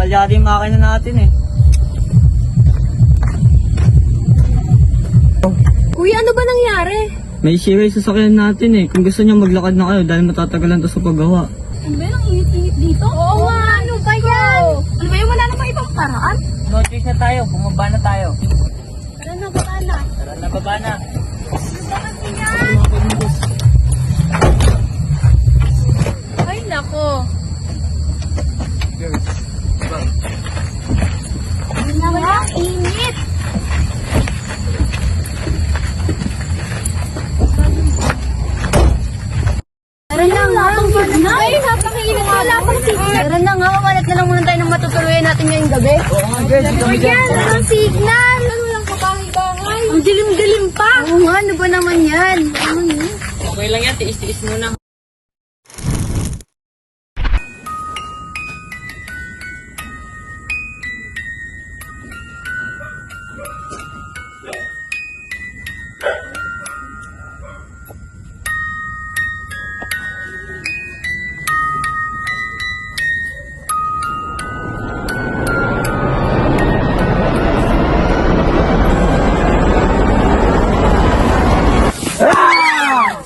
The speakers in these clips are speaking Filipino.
Kalyari yung makina natin eh. Kuya, ano ba nangyari? May siway sa sasakyan natin eh. Kung gusto niyo maglakad na kayo dahil matatagalan to sa paggawa. Ano ba yung init-init dito? Oo nga, ano ba yan? Ano ba yung wala na ba ibang paraan? No choice na tayo, bumaba na tayo. Tara na, baka na. Tara na, baba na. Gusto kasi yan. Ay, nako. Ano na ba? Init. Tara na nga, ay, napakainit, wala pang signal. Tara na nga, mamanat na lang muna tayo ng matutuluyan natin ngayong gabi. Ayan, anong signal? Ano lang kabahay-bahay? Ang dilim-dilim pa. Oo nga, ano ba naman yan? Ano yun? Okay lang yan, tiis-tiis muna.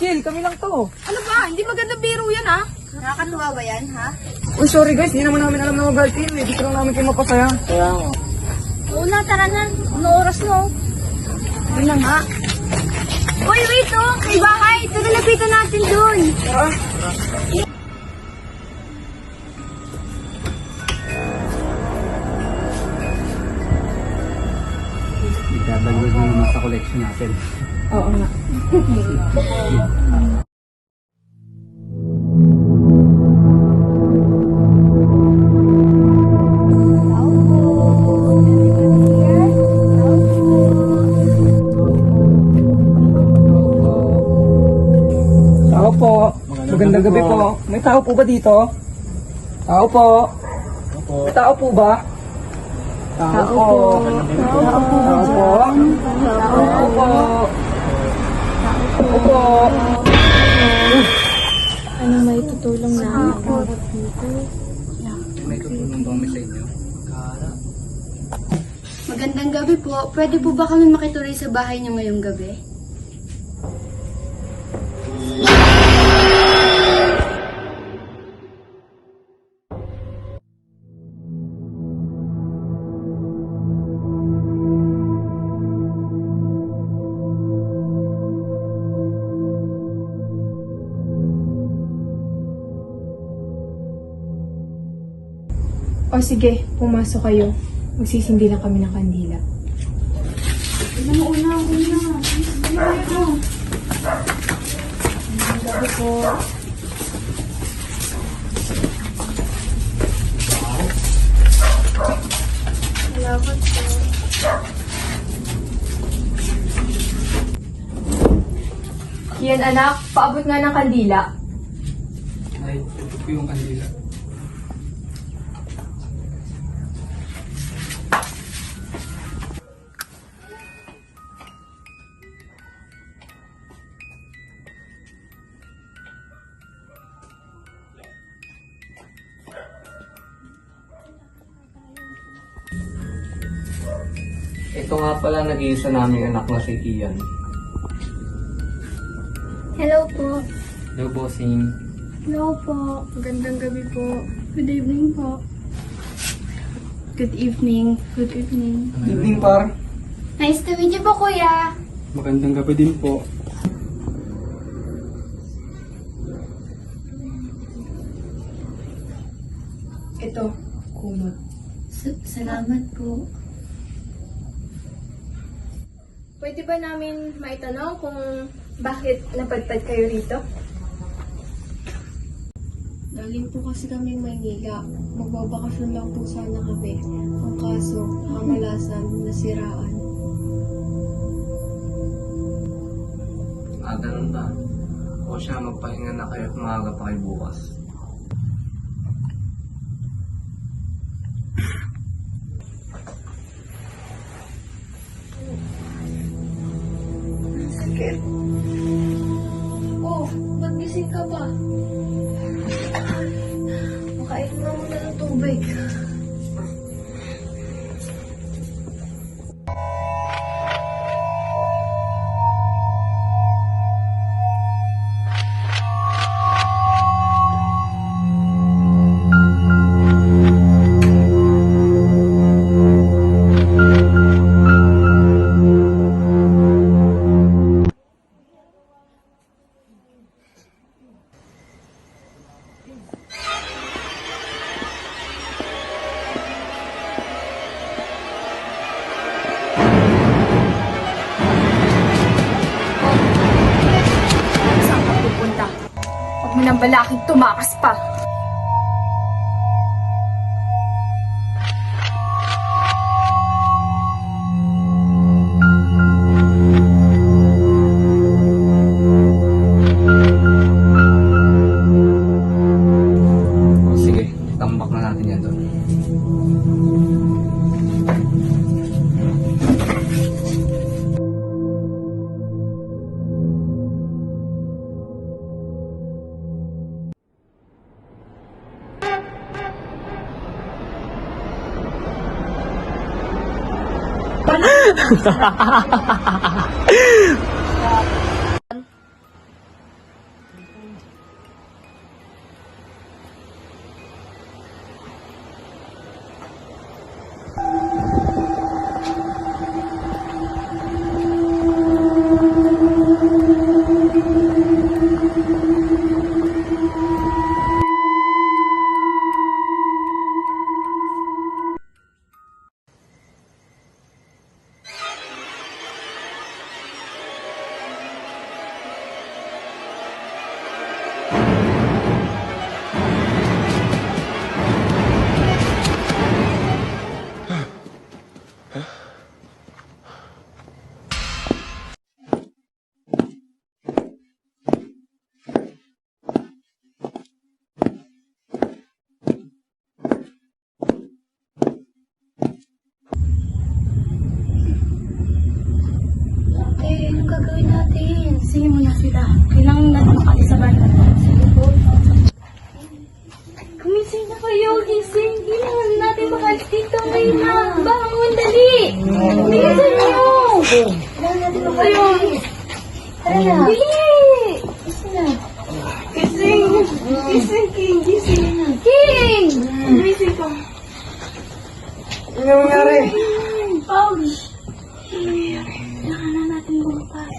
Chill, kami lang to. Ano ba? Hindi maganda biro yan, ha? Nakakatuwa ba yan, ha? Uy, sorry guys, hindi naman namin alam na mag-guard kayo eh. Dito lang namin kayo mapasaya. Kaya nga. Oo na, tara na. Ano oras mo? Yun na nga. Uy, wait, oh! May bahay! Tara, lapitan natin dun! Tara. Idadagdag mo naman sa collection natin. Oo nga. Tao po. Magandang gabi po. May tao po ba dito? Tao po. May tao po ba? Tao po. Tao po. Tao po. Tao po. Ano may tutulong namin dito? May tutulong ba sa inyo? Magandang gabi po. Pwede po ba kami makituloy sa bahay niyo ngayong gabi? O sige, pumasok kayo. Magsisindi lang kami ng kandila. Una. Gabi po. Salamat po. Yan anak, paabot nga ng kandila. Ay, ito po yung kandila. Ito nga pala nag-iisa naming anak na si Kian. Hello po. Hello, bossing. Hello po. Magandang gabi po. Good evening po. Good evening. Good evening. Good evening, par. Nice to meet you po, kuya. Magandang gabi din po. Ito, kumot. Salamat po. Pwede ba namin maitanong kung bakit napadpad kayo rito? Galing po kasi kami Maynila. Magbabakasyon lang po sana kami. Ang kaso, kamalasan, nasiraan. Ganun ba? O siya, magpahinga na kayo at maaga pa kayo bukas. Sakit. Oh, ba't gising ka pa? Makain mo na muna ng tubig. kami ng balaking tumakas pa. O, sige, tambak na natin yan doon. Eh, anong gagawin natin? Sige muna sila. Kailangan natin makalisaban. Sige po. Gumising na kayo, gising. Kailangan natin makalis dito ngayon na. Bangon, dali! Bilisan niyo! Kailangan natin makalis. Tara na. Bili! Gising na. Gising! Gising, King! Gising! King! Gising ka. Ano nangyari? Paul! Kailangan na natin bumpas.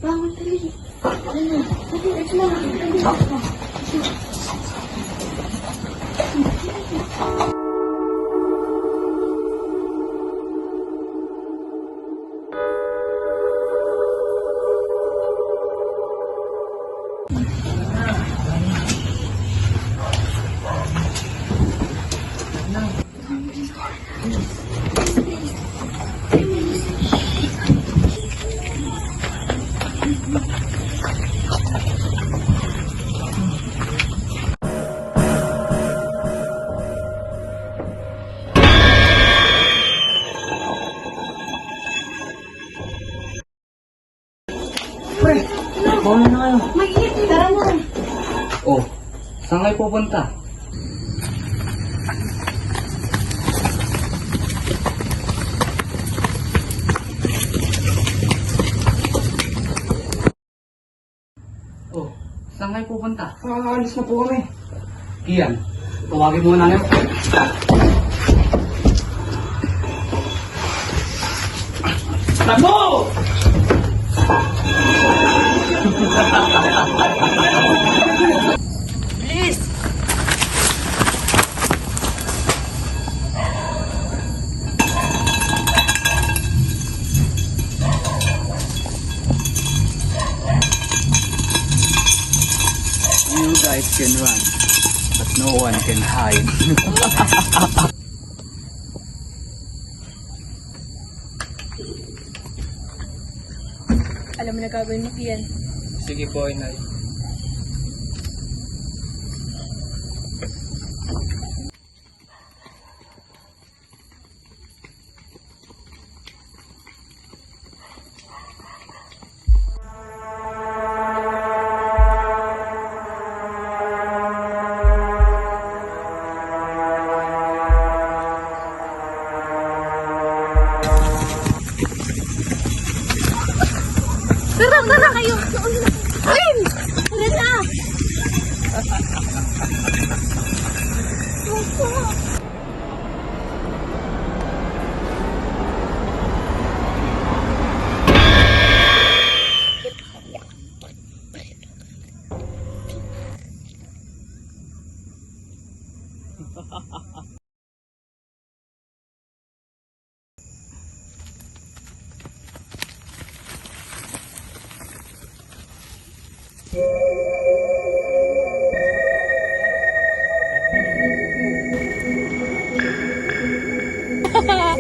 Bangon, dali. Tara na. Dali, dali. Pre, mauna na kayo. Mainit, tara na. Oh, saan kayo pupunta? Oh, saan kayo pupunta? Alis na po kami. Kian, tawagin mo na ngayon. Takbo! Please! You guys can run, but no one can hide. Alam mo na gagawin mo, Kian. Sige po, Inay. Tara kayo! Ayun! Tara na!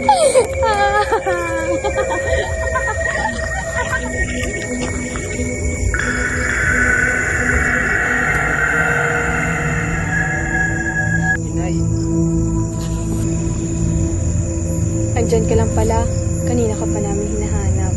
Inay. Andyan ka lang pala. Kanina ka pa namin hinahanap.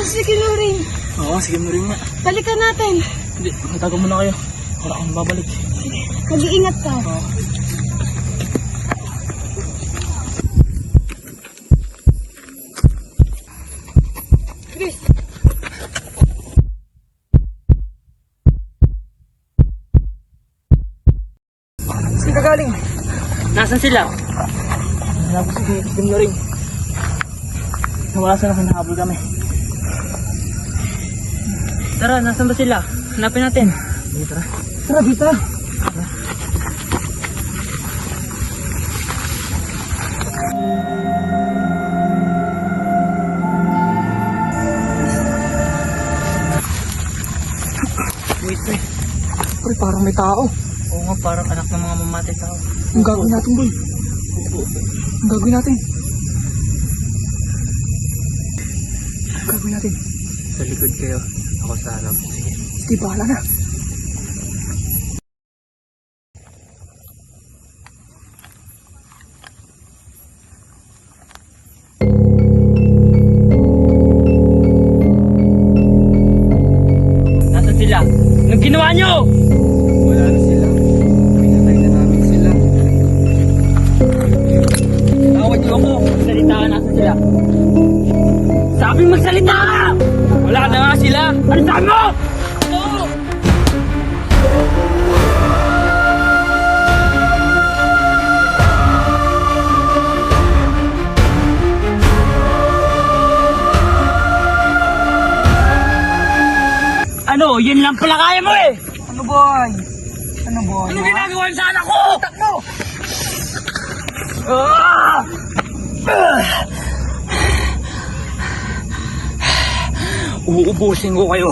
Sige, Loring. Oo, sige mo rin nga. Balikan natin. Hindi, magtago muna kayo. Wala akong babalik. Mag-iingat ka. Oo. Saan ka galing? Nasaan sila? Hanap ko si Kim Loring. Nawala sila, hinahabol kami. Tara, nasaan ba sila? Hanapin natin. Sige, tara. Tara, dito. Wait, wait. Pre, parang may tao. Oo nga, parang anak ng mga mamatay tao. Ang gagawin natin, boy? Ang gagawin natin? Ang gagawin natin? Sa likod kayo. Ako sa harap. Sige. Sige, bahala na. Nasaan sila? Anong ginawa nyo? Wala na sila. Pinatay na namin sila. Tawad niyo ako. Magsalita ka, nasaan sila? Sabing magsalita ka! Wala na nga sila! Ano saan mo? Oo! Ano? Yun lang pala kaya mo eh! Ano, boy? Ano, boy? Ano ginagawa niyo sa anak ko? Takbo! Ah! Uubusin ko kayo.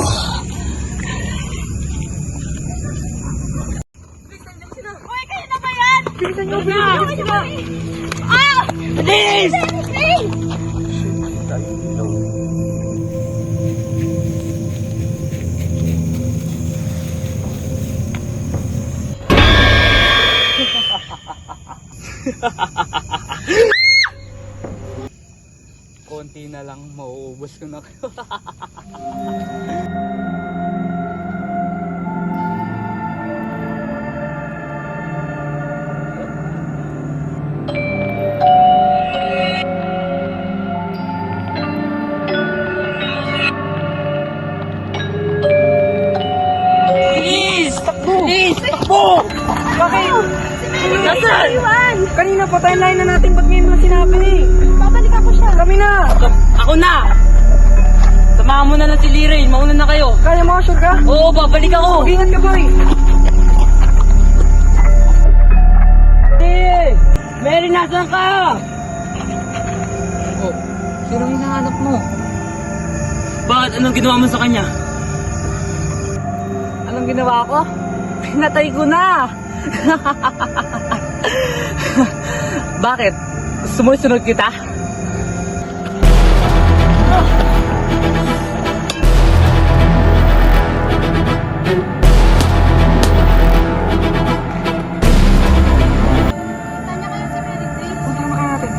Hoy, kayo na ba yan? Bilisan niyo, bilisan niyo. Ah! Bilis! Hey! Konti na lang, mauubos ko na kayo. Bilis! Bilis! Takbo! Bakit? Nasaan? Kanina pa tayo line na natin. Ba't ngayon mo lang sinabi? Babalik ako siya. Kami na! Ako na! Samahan mo na lang si Lirain, mauna na kayo. Kaya mo, sure ka? Oo, babalik ako. Ingat ka, boy! Hey! Mary, nasaan ka? Oh, sino hinahanap mo? Bakit? Anong ginawa mo sa kanya? Anong ginawa ko? Pinatay ko na! Bakit? Sumusunod kita? Tanya kayo si Mary Grace. Punta na kaya natin.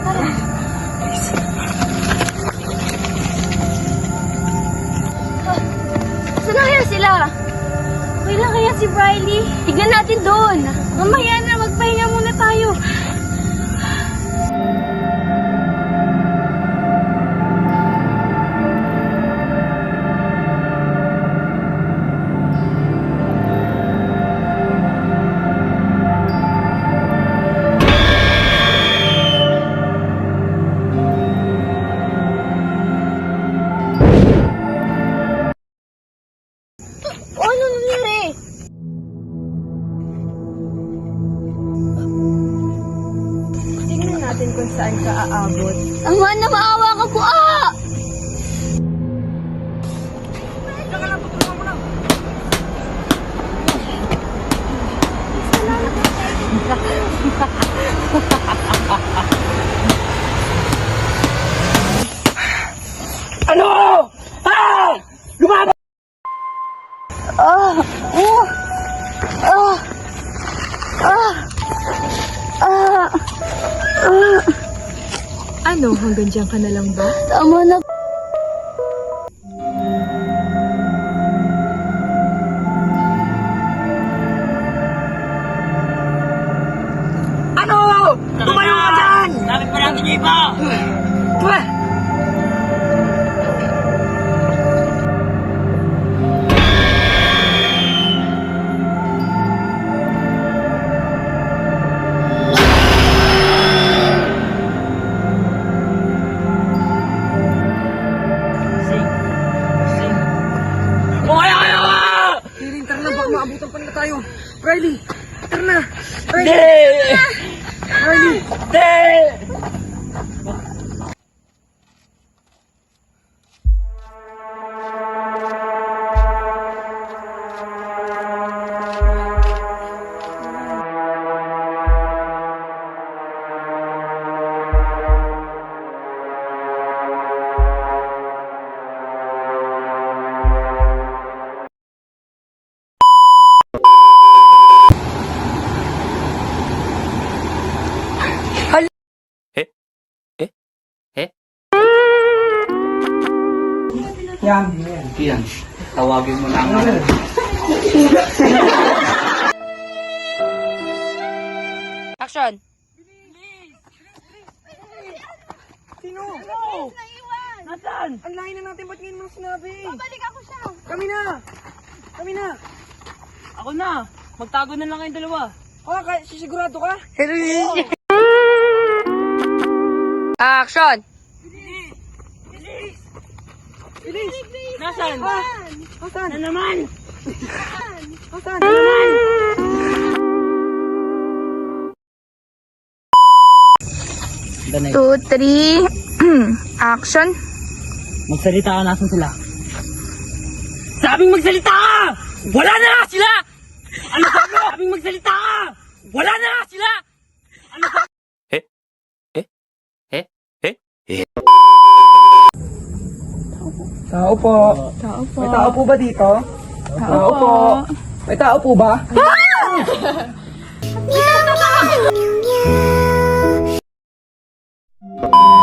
Tara. Saan na kaya sila? Okay lang kaya si Briley? Tignan natin doon. Mamaya na, magpahinga muna tayo. Ano nangyari? umabot. Ama na maawa ka po, Ano? Ah! Lumaban! Ano, hanggang dyan ka na lang ba? Tama na. Ano? Tumayo ka dyan! Lapit pa natin yung iba! Kirin, tara na, baka maabutan pa nila tayo. Riley, tara na. Hindi! Riley. Hindi! Yan. Yan, tawagin mo na ang ano. Action! Sino? Nasaan? Ang layo na natin, ba't ngayon mo sinabi? Babalik ako siya! Kami na! Kami na! Ako na! Magtago na lang kayong dalawa. Sisigurado ka? Action! Nasaan? Asan? Na naman! Asan? Danay, 2, 3, action! magsalita ka, nasan sila? Sabing magsalita ka! Wala na nga sila! Ano sabi mo? Sabing magsalita ka! Wala na nga sila! Ano sabi? Tao po. Tao po. May tao po ba dito? Tao po. May tao po ba? Ah!